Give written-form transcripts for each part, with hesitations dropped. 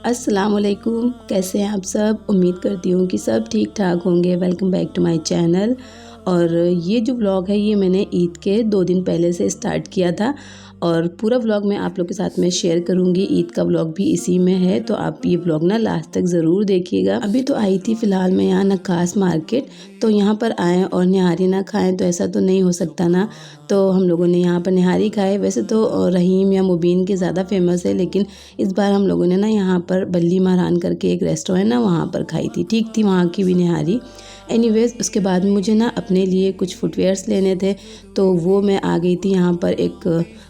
अस्सलामुअलैकुम, कैसे हैं आप सब। उम्मीद करती हूँ कि सब ठीक ठाक होंगे। Welcome back to my channel. और ये जो व्लॉग है ये मैंने ईद के 2 दिन पहले से स्टार्ट किया था और पूरा व्लॉग मैं आप लोग के साथ में शेयर करूँगी। ईद का व्लॉग भी इसी में है, तो आप ये व्लॉग ना लास्ट तक ज़रूर देखिएगा। अभी तो आई थी फ़िलहाल मैं यहाँ नक्कास मार्केट, तो यहाँ पर आएँ और निहारी ना खाएं तो ऐसा तो नहीं हो सकता ना। तो हम लोगों ने यहाँ पर निहारी खाए। वैसे तो रहीम या मुबीन के ज़्यादा फेमस है, लेकिन इस बार हम लोगों ने ना यहाँ पर बल्ली महारान करके एक रेस्टोरेंट ना वहाँ पर खाई थी। ठीक थी वहाँ की भी निहारी। एनीवेज़ उसके बाद में मुझे ना अपने लिए कुछ फुटवेयर्स लेने थे, तो वो मैं आ गई थी यहाँ पर। एक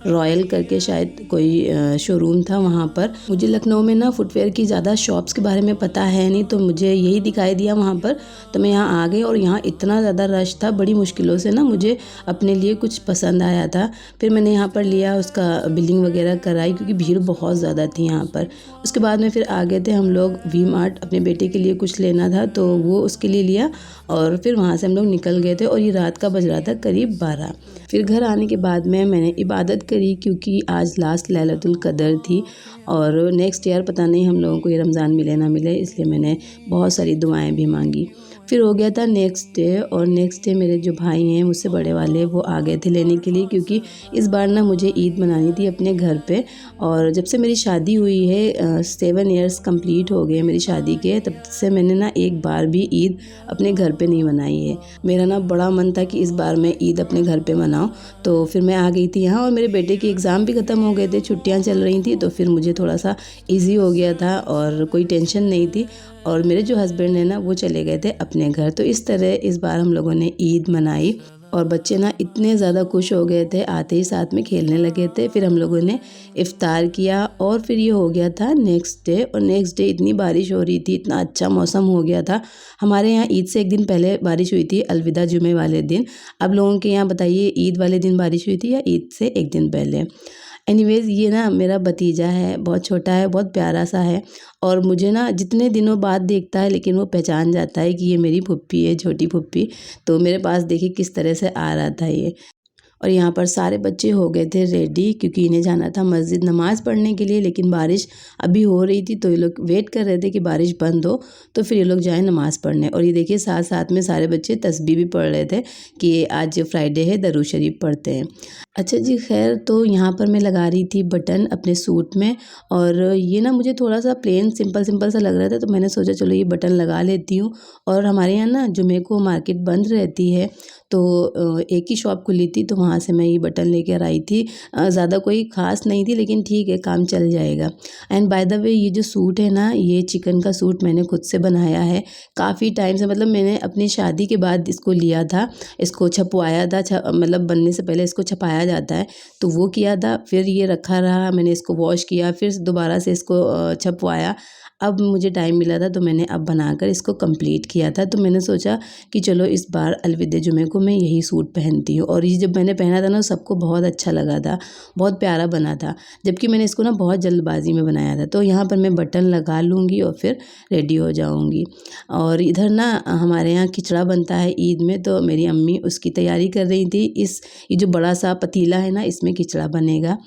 रॉयल करके शायद कोई शोरूम था वहाँ पर। मुझे लखनऊ में ना फुटवेयर की ज़्यादा शॉप्स के बारे में पता है नहीं, तो मुझे यही दिखाई दिया वहाँ पर। तो मैं यहाँ आ गई और यहाँ इतना ज़्यादा रश था, बड़ी मुश्किलों से ना मुझे अपने लिए कुछ पसंद आया था। फिर मैंने यहाँ पर लिया, उसका बिलिंग वगैरह कराई क्योंकि भीड़ बहुत ज़्यादा थी यहाँ पर। उसके बाद में फिर आ गए थे हम लोग वी मार्ट, अपने बेटे के लिए कुछ लेना था तो वो उसके लिए लिया और फिर वहाँ से हम लोग निकल गए थे। और ये रात का बज रहा था करीब 12। फिर घर आने के बाद में मैंने इबादत करी क्योंकि आज लास्ट लैलतुल कदर थी और नेक्स्ट ईयर पता नहीं हम लोगों को ये रमज़ान मिले ना मिले, इसलिए मैंने बहुत सारी दुआएं भी मांगी। फिर हो गया था नेक्स्ट डे, और नेक्स्ट डे मेरे जो भाई हैं मुझसे बड़े वाले वो आ गए थे लेने के लिए, क्योंकि इस बार ना मुझे ईद मनानी थी अपने घर पे। और जब से मेरी शादी हुई है 7 ईयर्स कंप्लीट हो गए मेरी शादी के, तब से मैंने ना एक बार भी ईद अपने घर पे नहीं मनाई है। मेरा ना बड़ा मन था कि इस बार मैं ईद अपने घर पे मनाऊं, तो फिर मैं आ गई थी यहाँ। और मेरे बेटे के एग्ज़ाम भी ख़त्म हो गए थे, छुट्टियाँ चल रही थी, तो फिर मुझे थोड़ा सा ईजी हो गया था और कोई टेंशन नहीं थी। और मेरे जो हस्बैंड हैं ना वो चले गए थे अपने घर। तो इस तरह इस बार हम लोगों ने ईद मनाई और बच्चे ना इतने ज़्यादा खुश हो गए थे, आते ही साथ में खेलने लगे थे। फिर हम लोगों ने इफ़्तार किया और फिर ये हो गया था नेक्स्ट डे। और नेक्स्ट डे इतनी बारिश हो रही थी, इतना अच्छा मौसम हो गया था। हमारे यहाँ ईद से एक दिन पहले बारिश हुई थी, अलविदा जुमे वाले दिन। अब लोगों के यहाँ बताइए ईद वाले दिन बारिश हुई थी या ईद से एक दिन पहले। एनीवेज़ ये ना मेरा भतीजा है, बहुत छोटा है, बहुत प्यारा सा है और मुझे ना जितने दिनों बाद देखता है लेकिन वो पहचान जाता है कि ये मेरी फुप्पी है, छोटी फुप्पी। तो मेरे पास देखिए किस तरह से आ रहा था ये। और यहाँ पर सारे बच्चे हो गए थे रेडी क्योंकि इन्हें जाना था मस्जिद नमाज़ पढ़ने के लिए, लेकिन बारिश अभी हो रही थी तो ये लोग वेट कर रहे थे कि बारिश बंद हो तो फिर ये लोग जाएं नमाज़ पढ़ने। और ये देखिए साथ साथ में सारे बच्चे तस्बीह भी पढ़ रहे थे कि आज फ्राइडे है, दरूद शरीफ पढ़ते हैं। अच्छा जी, खैर तो यहाँ पर मैं लगा रही थी बटन अपने सूट में, और ये ना मुझे थोड़ा सा प्लेन सिंपल सिंपल सा लग रहा था, तो मैंने सोचा चलो ये बटन लगा लेती हूँ। और हमारे यहाँ ना जुमे को मार्केट बंद रहती है, तो एक ही शॉप खुली थी, तो वहाँ से मैं ये बटन लेकर आई थी। ज़्यादा कोई ख़ास नहीं थी, लेकिन ठीक है, काम चल जाएगा। एंड बाय द वे ये जो सूट है ना, ये चिकन का सूट मैंने खुद से बनाया है काफ़ी टाइम से। मतलब मैंने अपनी शादी के बाद इसको लिया था, इसको छपवाया था, मतलब बनने से पहले इसको छपाया जाता है, तो वो किया था। फिर ये रखा रहा, मैंने इसको वॉश किया, फिर दोबारा से इसको छपवाया। अब मुझे टाइम मिला था तो मैंने अब बनाकर इसको कंप्लीट किया था। तो मैंने सोचा कि चलो इस बार अलविदा जुमे को मैं यही सूट पहनती हूँ। और ये जब मैंने पहना था ना सबको बहुत अच्छा लगा था, बहुत प्यारा बना था, जबकि मैंने इसको ना बहुत जल्दबाजी में बनाया था। तो यहाँ पर मैं बटन लगा लूँगी और फिर रेडी हो जाऊँगी। और इधर ना हमारे यहाँ खिचड़ा बनता है ईद में, तो मेरी अम्मी उसकी तैयारी कर रही थी। ये जो बड़ा सा पतीला है ना, इसमें खिचड़ा बनेगा।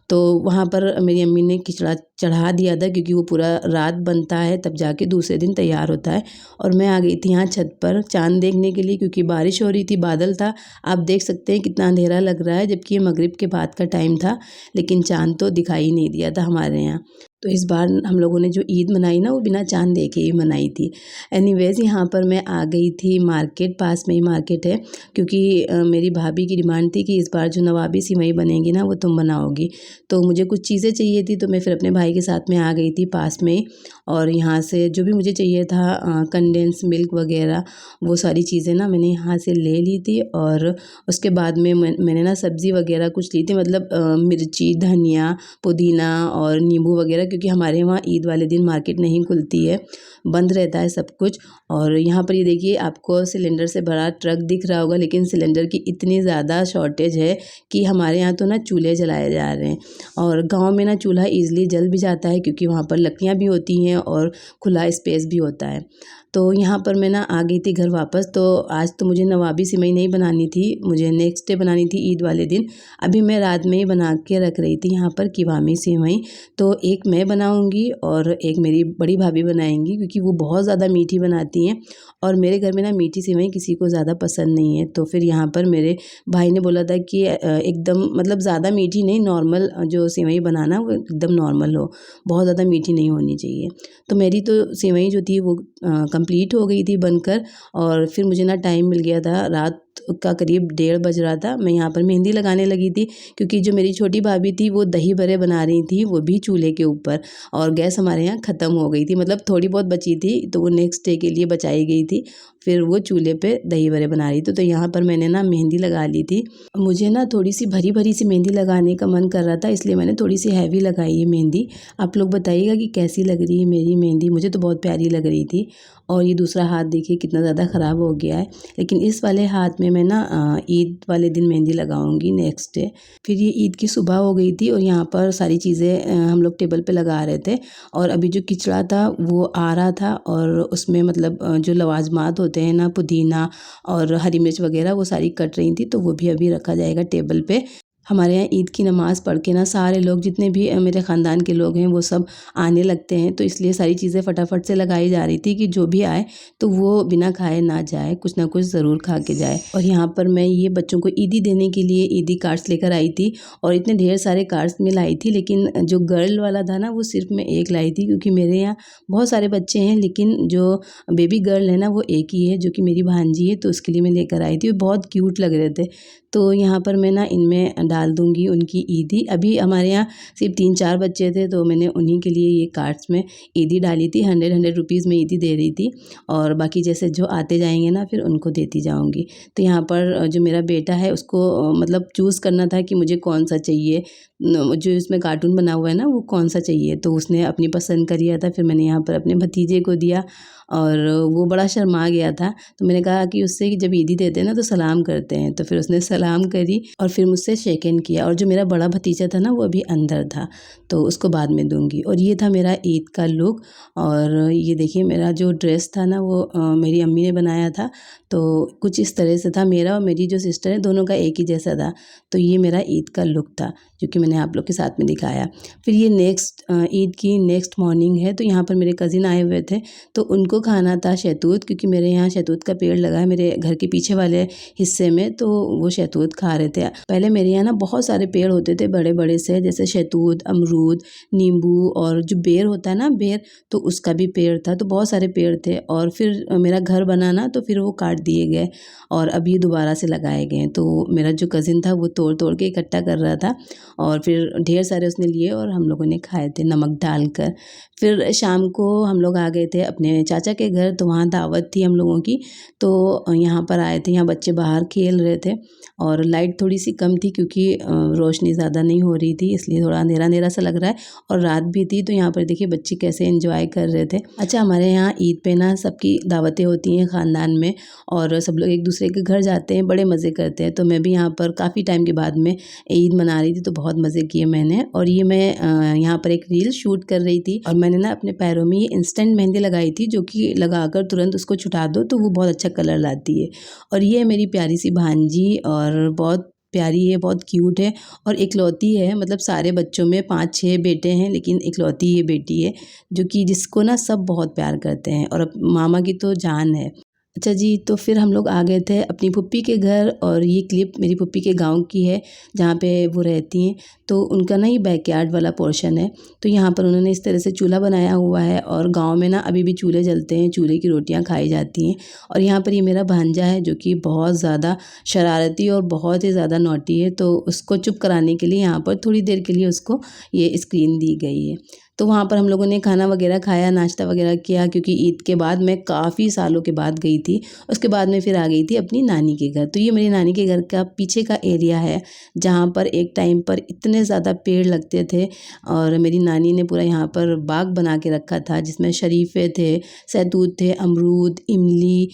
तो वहाँ पर मेरी अम्मी ने खिचड़ा चढ़ा दिया था क्योंकि वो पूरा रात बनता है तब जाके दूसरे दिन तैयार होता है। और मैं आ गई थी यहाँ छत पर चाँद देखने के लिए, क्योंकि बारिश हो रही थी, बादल था। आप देख सकते हैं कितना अंधेरा लग रहा है, जबकि ये मगरिब के बाद का टाइम था, लेकिन चाँद तो दिखाई नहीं दिया था हमारे यहाँ। तो इस बार हम लोगों ने जो ईद मनाई ना वो बिना चाँद देखे ही मनाई थी। एनीवेज़ यहाँ पर मैं आ गई थी मार्केट, पास में ही मार्केट है, क्योंकि मेरी भाभी की डिमांड थी कि इस बार जो नवाबी सिवई बनेगी ना वो तुम बनाओगी। तो मुझे कुछ चीज़ें चाहिए थी, तो मैं फिर अपने भाई के साथ में आ गई थी पास में ही। और यहाँ से जो भी मुझे चाहिए था कंडेंस मिल्क वगैरह, वो सारी चीज़ें ना मैंने यहाँ से ले ली थी। और उसके बाद में मैंने ना सब्ज़ी वगैरह कुछ ली थी, मतलब मिर्ची, धनिया, पुदीना और नींबू वगैरह, क्योंकि हमारे वहाँ ईद वाले दिन मार्केट नहीं खुलती है, बंद रहता है सब कुछ। और यहाँ पर ये देखिए आपको सिलेंडर से भरा ट्रक दिख रहा होगा, लेकिन सिलेंडर की इतनी ज़्यादा शॉर्टेज है कि हमारे यहाँ तो ना चूल्हे जलाए जा रहे हैं। और गांव में ना चूल्हा ईज़िली जल भी जाता है क्योंकि वहाँ पर लकड़ियाँ भी होती हैं और खुला स्पेस भी होता है। तो यहाँ पर मैं ना आ गई थी घर वापस। तो आज तो मुझे नवाबी सिवई नहीं बनानी थी, मुझे नेक्स्ट डे बनानी थी ईद वाले दिन। अभी मैं रात में ही बना के रख रही थी यहाँ पर कीवामी सिवई। तो एक मैं बनाऊँगी और एक मेरी बड़ी भाभी बनाएंगी, क्योंकि वो बहुत ज़्यादा मीठी बनाती हैं और मेरे घर में ना मीठी सिवई किसी को ज़्यादा पसंद नहीं है। तो फिर यहाँ पर मेरे भाई ने बोला था कि एकदम मतलब ज़्यादा मीठी नहीं, नॉर्मल जो सिवई बनाना वो एकदम नॉर्मल हो, बहुत ज़्यादा मीठी नहीं होनी चाहिए। तो मेरी तो सिवई जो थी वो कंप्लीट हो गई थी बनकर। और फिर मुझे ना टाइम मिल गया था, रात का करीब 1:30 बज रहा था। मैं यहाँ पर मेहंदी लगाने लगी थी, क्योंकि जो मेरी छोटी भाभी थी वो दही बड़े बना रही थी, वो भी चूल्हे के ऊपर। और गैस हमारे यहाँ ख़त्म हो गई थी, मतलब थोड़ी बहुत बची थी, तो वो नेक्स्ट डे के लिए बचाई गई थी। फिर वो चूल्हे पे दही बड़े बना रही थी। तो यहाँ पर मैंने ना मेहंदी लगा ली थी। मुझे ना थोड़ी सी भरी भरी सी मेहंदी लगाने का मन कर रहा था, इसलिए मैंने थोड़ी सी हैवी लगाई है मेहंदी। आप लोग बताइएगा कि कैसी लग रही है मेरी मेहंदी। मुझे तो बहुत प्यारी लग रही थी। और ये दूसरा हाथ देखिए कितना ज़्यादा ख़राब हो गया है, लेकिन इस वाले हाथ में मैं ना ईद वाले दिन मेहंदी लगाऊंगी नेक्स्ट डे। फिर ये ईद की सुबह हो गई थी और यहाँ पर सारी चीज़ें हम लोग टेबल पे लगा रहे थे। और अभी जो किचड़ा था वो आ रहा था, और उसमें मतलब जो लवाजमात होते हैं ना, पुदीना और हरी मिर्च वगैरह, वो सारी कट रही थी, तो वो भी अभी रखा जाएगा टेबल पे। हमारे यहाँ ईद की नमाज़ पढ़ के ना सारे लोग, जितने भी मेरे ख़ानदान के लोग हैं, वो सब आने लगते हैं। तो इसलिए सारी चीज़ें फटाफट से लगाई जा रही थी कि जो भी आए तो वो बिना खाए ना जाए, कुछ ना कुछ ज़रूर खा के जाए। और यहाँ पर मैं ये बच्चों को ईदी देने के लिए ईदी कार्ड्स लेकर आई थी, और इतने ढेर सारे कार्ड्स में लाई थी, लेकिन जो गर्ल वाला था ना वो सिर्फ मैं एक लाई थी, क्योंकि मेरे यहाँ बहुत सारे बच्चे हैं, लेकिन जो बेबी गर्ल है ना वो एक ही है, जो कि मेरी भांजी है। तो उसके लिए मैं लेकर आई थी, बहुत क्यूट लग रहे थे। तो यहाँ पर मैं ना इनमें डाल दूँगी उनकी ईदी। अभी हमारे यहाँ सिर्फ 3-4 बच्चे थे, तो मैंने उन्हीं के लिए ये कार्ड्स में ईदी डाली थी। 100 रुपीज़ में ईदी दे रही थी, और बाकी जैसे जो आते जाएंगे ना फिर उनको देती जाऊँगी। तो यहाँ पर जो मेरा बेटा है उसको मतलब चूज़ करना था कि मुझे कौन सा चाहिए, जो इसमें कार्टून बना हुआ है ना वो कौन सा चाहिए। तो उसने अपनी पसंद का लिया था। फिर मैंने यहाँ पर अपने भतीजे को दिया, और वो बड़ा शर्मा गया था। तो मैंने कहा कि उससे कि जब ईदी देते हैं ना तो सलाम करते हैं। तो फिर उसने सलाम करी और फिर मुझसे शेक हैंड किया। और जो मेरा बड़ा भतीजा था ना वो अभी अंदर था, तो उसको बाद में दूंगी। और ये था मेरा ईद का लुक। और ये देखिए मेरा जो ड्रेस था ना वो मेरी अम्मी ने बनाया था, तो कुछ इस तरह से था। मेरा और मेरी जो सिस्टर है दोनों का एक ही जैसा था। तो ये मेरा ईद का लुक था, जो कि मैंने आप लोग के साथ में दिखाया। फिर ये नेक्स्ट ईद की नेक्स्ट मॉर्निंग है। तो यहाँ पर मेरे कज़िन आए हुए थे, तो उनको खाना था शहतूत, क्योंकि मेरे यहाँ शहतूत का पेड़ लगा है मेरे घर के पीछे वाले हिस्से में। तो वो शहतूत खा रहे थे। पहले मेरे यहाँ ना बहुत सारे पेड़ होते थे बड़े बड़े से, जैसे शहतूत, अमरूद, नींबू, और जो बेर होता है ना बेर, तो उसका भी पेड़ था। तो बहुत सारे पेड़ थे। और फिर मेरा घर बना ना, तो फिर वो काट दिए गए और अभी दोबारा से लगाए गए। तो मेरा जो कज़िन था वो तोड़ तोड़ के इकट्ठा कर रहा था, और फिर ढेर सारे उसने लिए और हम लोगों ने खाए थे नमक डालकर। फिर शाम को हम लोग आ गए थे अपने चाचा के घर, तो वहाँ दावत थी हम लोगों की। तो यहाँ पर आए थे, यहाँ बच्चे बाहर खेल रहे थे, और लाइट थोड़ी सी कम थी, क्योंकि रोशनी ज़्यादा नहीं हो रही थी, इसलिए थोड़ा अंधेरा अंधेरा सा लग रहा है। और रात भी थी, तो यहाँ पर देखिए बच्चे कैसे एंजॉय कर रहे थे। अच्छा, हमारे यहाँ ईद पे ना सबकी दावतें होती हैं ख़ानदान में, और सब लोग एक दूसरे के घर जाते हैं, बड़े मज़े करते हैं। तो मैं भी यहाँ पर काफ़ी टाइम के बाद में ईद मना रही थी, तो बहुत मज़े किए मैंने। और ये मैं यहाँ पर एक रील शूट कर रही थी, और मैंने ना अपने पैरों में ये इंस्टेंट मेहंदी लगाई थी, जो कि लगाकर तुरंत उसको छुटा दो तो वो बहुत अच्छा कलर लाती है। और ये मेरी प्यारी सी भांजी, और बहुत प्यारी है, बहुत क्यूट है, और इकलौती है। मतलब सारे बच्चों में 5-6 बेटे हैं, लेकिन इकलौती ये बेटी है, जो कि जिसको ना सब बहुत प्यार करते हैं, और मामा की तो जान है। अच्छा जी, तो फिर हम लोग आ गए थे अपनी फूप्पी के घर, और ये क्लिप मेरी फूप्पी के गांव की है, जहाँ पे वो रहती हैं। तो उनका ना ये बैकयार्ड वाला पोर्शन है। तो यहाँ पर उन्होंने इस तरह से चूल्हा बनाया हुआ है, और गांव में ना अभी भी चूल्हे जलते हैं, चूल्हे की रोटियां खाई जाती हैं। और यहाँ पर ये मेरा भांजा है, जो कि बहुत ज़्यादा शरारती और बहुत ही ज़्यादा नॉटी है। तो उसको चुप कराने के लिए यहाँ पर थोड़ी देर के लिए उसको ये स्क्रीन दी गई है। तो वहाँ पर हम लोगों ने खाना वगैरह खाया, नाश्ता वगैरह किया, क्योंकि ईद के बाद मैं काफ़ी सालों के बाद गई थी। उसके बाद मैं फिर आ गई थी अपनी नानी के घर। तो ये मेरी नानी के घर का पीछे का एरिया है, जहाँ पर एक टाइम पर इतने ज़्यादा पेड़ लगते थे, और मेरी नानी ने पूरा यहाँ पर बाग बना के रखा था, जिसमें शरीफे थे, सहतूत थे, अमरूद, इमली,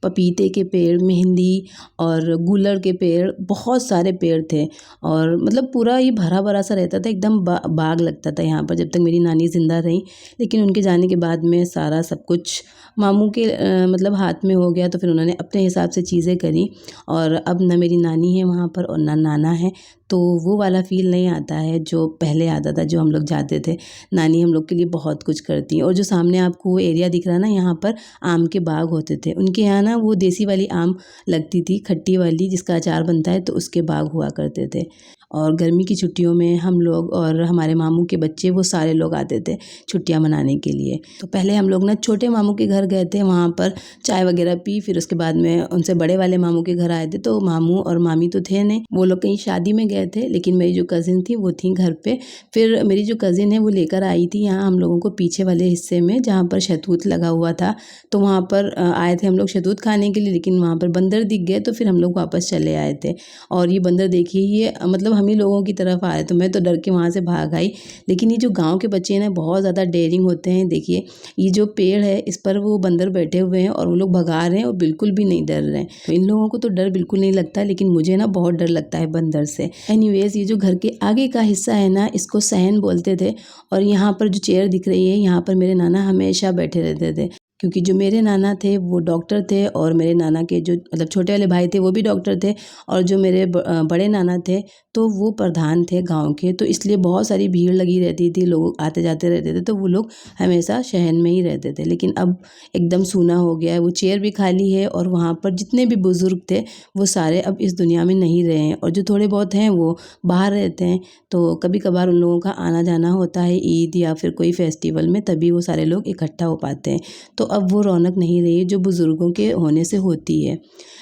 पपीते के पेड़, मेहंदी और गूलर के पेड़, बहुत सारे पेड़ थे। और मतलब पूरा ये भरा भरा सा रहता था, एकदम बाग लगता था यहाँ पर जब तक मेरी नानी ज़िंदा रही। लेकिन उनके जाने के बाद में सारा सब कुछ मामू के मतलब हाथ में हो गया, तो फिर उन्होंने अपने हिसाब से चीज़ें करी। और अब ना मेरी नानी है वहाँ पर और ना नाना है, तो वो वाला फ़ील नहीं आता है जो पहले आता था, जो हम लोग जाते थे। नानी हम लोग के लिए बहुत कुछ करती हैं। और जो सामने आपको वो एरिया दिख रहा है ना, यहाँ पर आम के बाग होते थे उनके यहाँ ना। वो देसी वाली आम लगती थी, खट्टी वाली, जिसका अचार बनता है, तो उसके बाग हुआ करते थे। और गर्मी की छुट्टियों में हम लोग और हमारे मामू के बच्चे, वो सारे लोग आते थे छुट्टियां मनाने के लिए। तो पहले हम लोग ना छोटे मामू के घर गए थे, वहाँ पर चाय वगैरह पी। फिर उसके बाद में उनसे बड़े वाले मामू के घर आए थे। तो मामू और मामी तो थे नहीं, वो लोग कहीं शादी में गए थे। लेकिन मेरी जो कज़िन थी वो थी घर पे। फिर मेरी जो कज़िन है वो लेकर आई थी यहाँ हम लोगों को पीछे वाले हिस्से में, जहाँ पर शहतूत लगा हुआ था। तो वहाँ पर आए थे हम लोग शहतूत खाने के लिए, लेकिन वहाँ पर बंदर दिख गए, तो फिर हम लोग वापस चले आए थे। और ये बंदर देखिए, ये मतलब हम ही लोगों की तरफ आए, तो मैं तो डर के वहाँ से भाग आई। लेकिन ये जो गांव के बच्चे हैं ना, बहुत ज़्यादा डेयरिंग होते हैं। देखिए ये जो पेड़ है, इस पर वो बंदर बैठे हुए हैं और वो लोग भगा रहे हैं और बिल्कुल भी नहीं डर रहे हैं। तो इन लोगों को तो डर बिल्कुल नहीं लगता, लेकिन मुझे ना बहुत डर लगता है बंदर से। एनीवेज, ये जो घर के आगे का हिस्सा है ना, इसको सहन बोलते थे। और यहाँ पर जो चेयर दिख रही है, यहाँ पर मेरे नाना हमेशा बैठे रहते थे, क्योंकि जो मेरे नाना थे वो डॉक्टर थे और मेरे नाना के जो मतलब छोटे वाले भाई थे वो भी डॉक्टर थे। और जो मेरे बड़े नाना थे तो वो प्रधान थे गांव के। तो इसलिए बहुत सारी भीड़ लगी रहती थी, लोग आते जाते रहते थे, तो वो लोग हमेशा शहर में ही रहते थे। लेकिन अब एकदम सूना हो गया है, वो चेयर भी खाली है और वहाँ पर जितने भी बुज़ुर्ग थे वो सारे अब इस दुनिया में नहीं रहे हैं। और जो थोड़े बहुत हैं वो बाहर रहते हैं। तो कभी कभार उन लोगों का आना जाना होता है ईद या फिर कोई फेस्टिवल में, तभी वो सारे लोग इकट्ठा हो पाते हैं। तो अब वो रौनक नहीं रही जो बुज़ुर्गों के होने से होती है।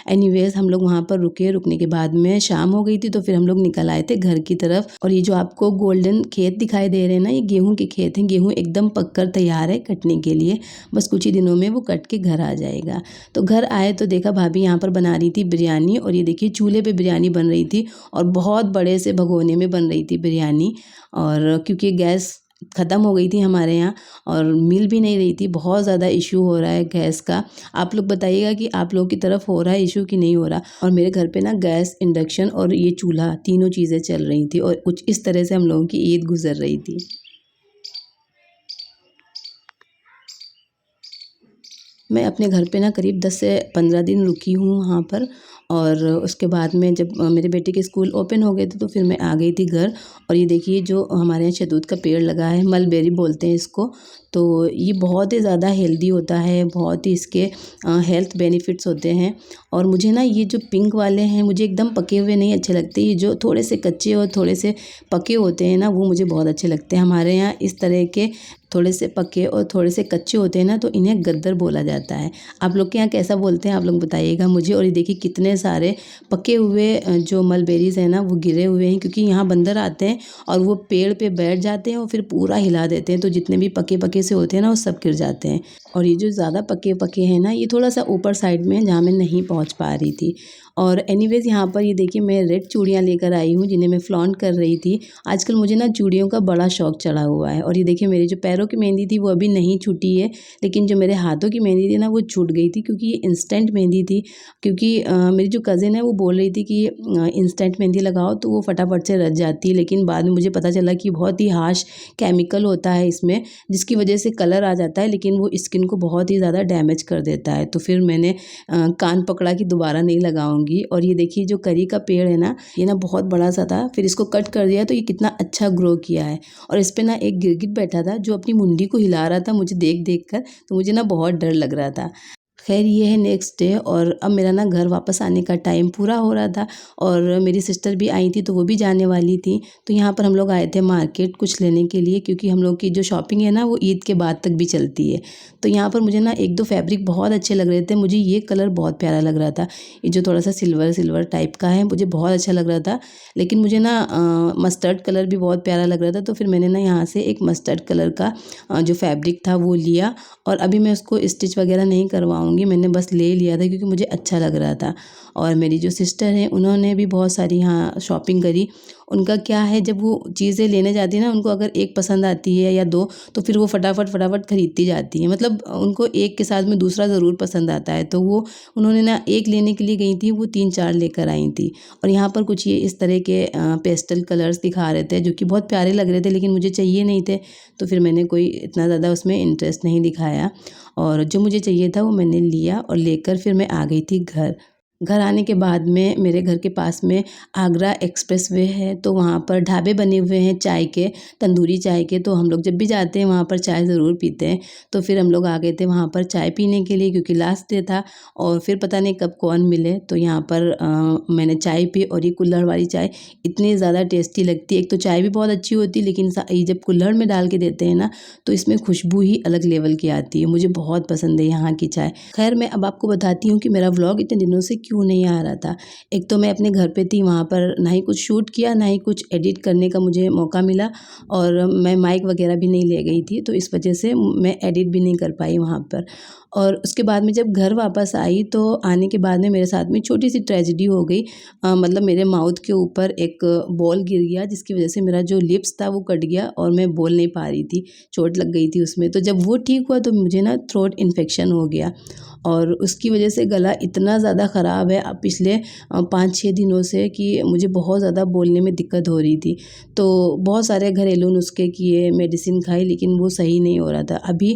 एनीवेज, हम लोग वहाँ पर रुके। रुकने के बाद में शाम हो गई थी, तो फिर हम लोग निकल आए थे घर की तरफ। और ये जो आपको गोल्डन खेत दिखाई दे रहे हैं ना, ये गेहूं के खेत हैं। गेहूं एकदम पककर तैयार है कटने के लिए, बस कुछ ही दिनों में वो कट के घर आ जाएगा। तो घर आए तो देखा भाभी यहाँ पर बना रही थी बिरयानी। और ये देखिए चूल्हे पे बिरयानी बन रही थी और बहुत बड़े से भगोने में बन रही थी बिरयानी। और क्योंकि गैस ख़त्म हो गई थी हमारे यहाँ और मिल भी नहीं रही थी, बहुत ज़्यादा इशू हो रहा है गैस का। आप लोग बताइएगा कि आप लोगों की तरफ हो रहा है इशू कि नहीं हो रहा। और मेरे घर पे ना गैस, इंडक्शन और ये चूल्हा, तीनों चीज़ें चल रही थी और कुछ इस तरह से हम लोगों की ईद गुजर रही थी। मैं अपने घर पे ना करीब 10 से 15 दिन रुकी हूँ वहाँ पर। और उसके बाद में जब मेरे बेटे के स्कूल ओपन हो गए थे, तो फिर मैं आ गई थी घर। और ये देखिए जो हमारे यहाँ शहतूत का पेड़ लगा है, मलबेरी बोलते हैं इसको। तो ये बहुत ही ज़्यादा हेल्दी होता है, बहुत ही इसके हेल्थ बेनिफिट्स होते हैं। और मुझे ना ये जो पिंक वाले हैं, मुझे एकदम पके हुए नहीं अच्छे लगते। ये जो थोड़े से कच्चे और थोड़े से पके होते हैं ना, वो मुझे बहुत अच्छे लगते हैं। हमारे यहाँ इस तरह के थोड़े से पके और थोड़े से कच्चे होते हैं ना, तो इन्हें गद्दर बोला जाता है। आप लोग के यहाँ कैसा बोलते हैं आप लोग बताइएगा मुझे। और ये देखिए कितने सारे पके हुए जो मलबेरीज़ हैं ना, वो गिरे हुए हैं, क्योंकि यहाँ बंदर आते हैं और वो पेड़ पे बैठ जाते हैं और फिर पूरा हिला देते हैं। तो जितने भी पके पके से होते हैं ना, वो सब गिर जाते हैं। और ये जो ज़्यादा पके पके हैं ना, ये थोड़ा सा ऊपर साइड में है, जहाँ मैं नहीं पहुँच पा रही थी। और एनीवेज़, यहाँ पर ये देखिए मैं रेड चूड़ियाँ लेकर आई हूँ, जिन्हें मैं फ्लॉन्ट कर रही थी। आजकल मुझे ना चूड़ियों का बड़ा शौक चढ़ा हुआ है। और ये देखिए मेरी जो पैरों की मेहंदी थी वो अभी नहीं छूटी है, लेकिन जो मेरे हाथों की मेहंदी थी ना, वो छूट गई थी, क्योंकि ये इंस्टेंट मेहंदी थी। क्योंकि मेरी जो कज़िन है वो बोल रही थी कि इंस्टेंट मेहंदी लगाओ तो वो फटाफट से रच जाती है। लेकिन बाद में मुझे पता चला कि बहुत ही हार्श केमिकल होता है इसमें, जिसकी वजह से कलर आ जाता है, लेकिन वो स्किन को बहुत ही ज़्यादा डैमेज कर देता है। तो फिर मैंने कान पकड़ा कि दोबारा नहीं लगाऊंगी। और ये देखिए जो करी का पेड़ है ना, ये ना बहुत बड़ा सा था, फिर इसको कट कर दिया तो ये कितना अच्छा ग्रो किया है। और इस पे ना एक गिरगिट बैठा था जो अपनी मुंडी को हिला रहा था मुझे देख देख कर, तो मुझे ना बहुत डर लग रहा था। खैर ये है नेक्स्ट डे, और अब मेरा ना घर वापस आने का टाइम पूरा हो रहा था। और मेरी सिस्टर भी आई थी, तो वो भी जाने वाली थी। तो यहाँ पर हम लोग आए थे मार्केट कुछ लेने के लिए, क्योंकि हम लोग की जो शॉपिंग है ना, वो ईद के बाद तक भी चलती है। तो यहाँ पर मुझे ना एक दो फैब्रिक बहुत अच्छे लग रहे थे। मुझे ये कलर बहुत प्यारा लग रहा था, ये जो थोड़ा सा सिल्वर सिल्वर टाइप का है, मुझे बहुत अच्छा लग रहा था। लेकिन मुझे ना मस्टर्ड कलर भी बहुत प्यारा लग रहा था। तो फिर मैंने ना यहाँ से एक मस्टर्ड कलर का जो फैब्रिक था वो लिया। और अभी मैं उसको स्टिच वगैरह नहीं करवाऊँगी, कहूँगी, मैंने बस ले लिया था क्योंकि मुझे अच्छा लग रहा था। और मेरी जो सिस्टर हैं उन्होंने भी बहुत सारी यहाँ शॉपिंग करी। उनका क्या है, जब वो चीज़ें लेने जाती है ना, उनको अगर एक पसंद आती है या दो, तो फिर वो फटाफट खरीदती जाती हैं। मतलब उनको एक के साथ में दूसरा ज़रूर पसंद आता है, तो वो उन्होंने ना एक लेने के लिए गई थी, वो 3-4 लेकर आई थी। और यहाँ पर कुछ ये इस तरह के पेस्टल कलर्स दिखा रहे थे जो कि बहुत प्यारे लग रहे थे, लेकिन मुझे चाहिए नहीं थे, तो फिर मैंने कोई इतना ज़्यादा उसमें इंटरेस्ट नहीं दिखाया। और जो मुझे चाहिए था वो मैंने लिया और लेकर फिर मैं आ गई थी घर। घर आने के बाद में मेरे घर के पास में आगरा एक्सप्रेसवे है, तो वहाँ पर ढाबे बने हुए हैं चाय के, तंदूरी चाय के। तो हम लोग जब भी जाते हैं वहाँ पर चाय ज़रूर पीते हैं। तो फिर हम लोग आ गए थे वहाँ पर चाय पीने के लिए, क्योंकि लास्ट डे था और फिर पता नहीं कब कौन मिले। तो यहाँ पर मैंने चाय पी, और ये कुल्हड़ वाली चाय इतनी ज़्यादा टेस्टी लगती है। एक तो चाय भी बहुत अच्छी होती है, लेकिन ये जब कुल्हड़ में डाल के देते हैं ना, तो इसमें खुशबू ही अलग लेवल की आती है। मुझे बहुत पसंद है यहाँ की चाय। खैर, मैं अब आपको बताती हूँ कि मेरा व्लॉग इतने दिनों से क्यों नहीं आ रहा था। एक तो मैं अपने घर पे थी, वहाँ पर ना ही कुछ शूट किया, ना ही कुछ एडिट करने का मुझे मौका मिला, और मैं माइक वगैरह भी नहीं ले गई थी, तो इस वजह से मैं एडिट भी नहीं कर पाई वहाँ पर। और उसके बाद में जब घर वापस आई, तो आने के बाद में मेरे साथ में छोटी सी ट्रेजेडी हो गई। मतलब मेरे माउथ के ऊपर एक बॉल गिर गया, जिसकी वजह से मेरा जो लिप्स था वो कट गया और मैं बोल नहीं पा रही थी, चोट लग गई थी उसमें। तो जब वो ठीक हुआ तो मुझे ना थ्रोट इन्फेक्शन हो गया, और उसकी वजह से गला इतना ज़्यादा ख़राब है अब पिछले 5-6 दिनों से, कि मुझे बहुत ज़्यादा बोलने में दिक्कत हो रही थी। तो बहुत सारे घरेलू नुस्खे किए, मेडिसिन खाई, लेकिन वो सही नहीं हो रहा था। अभी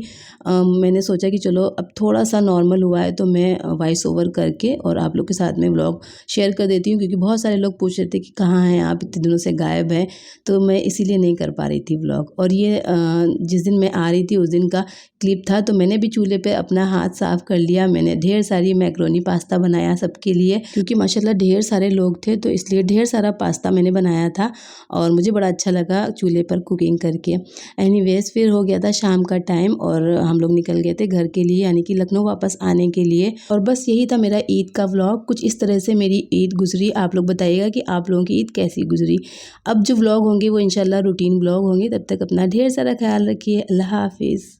मैंने सोचा कि चलो अब थोड़ा सा नॉर्मल हुआ है, तो मैं वॉइस ओवर करके और आप लोग के साथ में व्लॉग शेयर कर देती हूँ, क्योंकि बहुत सारे लोग पूछ रहे थे कि कहाँ हैं आप, इतने दिनों से गायब हैं। तो मैं इसीलिए नहीं कर पा रही थी व्लॉग। और ये जिस दिन मैं आ रही थी उस दिन का क्लिप था। तो मैंने भी चूल्हे पे अपना हाथ साफ़ कर लिया, मैंने ढेर सारी मैक्रोनी पास्ता बनाया सबके लिए, क्योंकि माशाल्लाह ढेर सारे लोग थे, तो इसलिए ढेर सारा पास्ता मैंने बनाया था और मुझे बड़ा अच्छा लगा चूल्हे पर कुकिंग करके। एनीवेज़, फिर हो गया था शाम का टाइम और हम लोग निकल गए थे घर के लिए, यानी कि लखनऊ वापस आने के लिए। और बस यही था मेरा ईद का व्लॉग। कुछ इस तरह से मेरी ईद गुजरी। आप लोग बताइएगा कि आप लोगों की ईद कैसी गुजरी। अब जो व्लॉग होंगे वो इंशाल्लाह रूटीन व्लॉग होंगे। तब तक अपना ढेर सारा ख्याल रखिए। अल्लाह हाफिज़।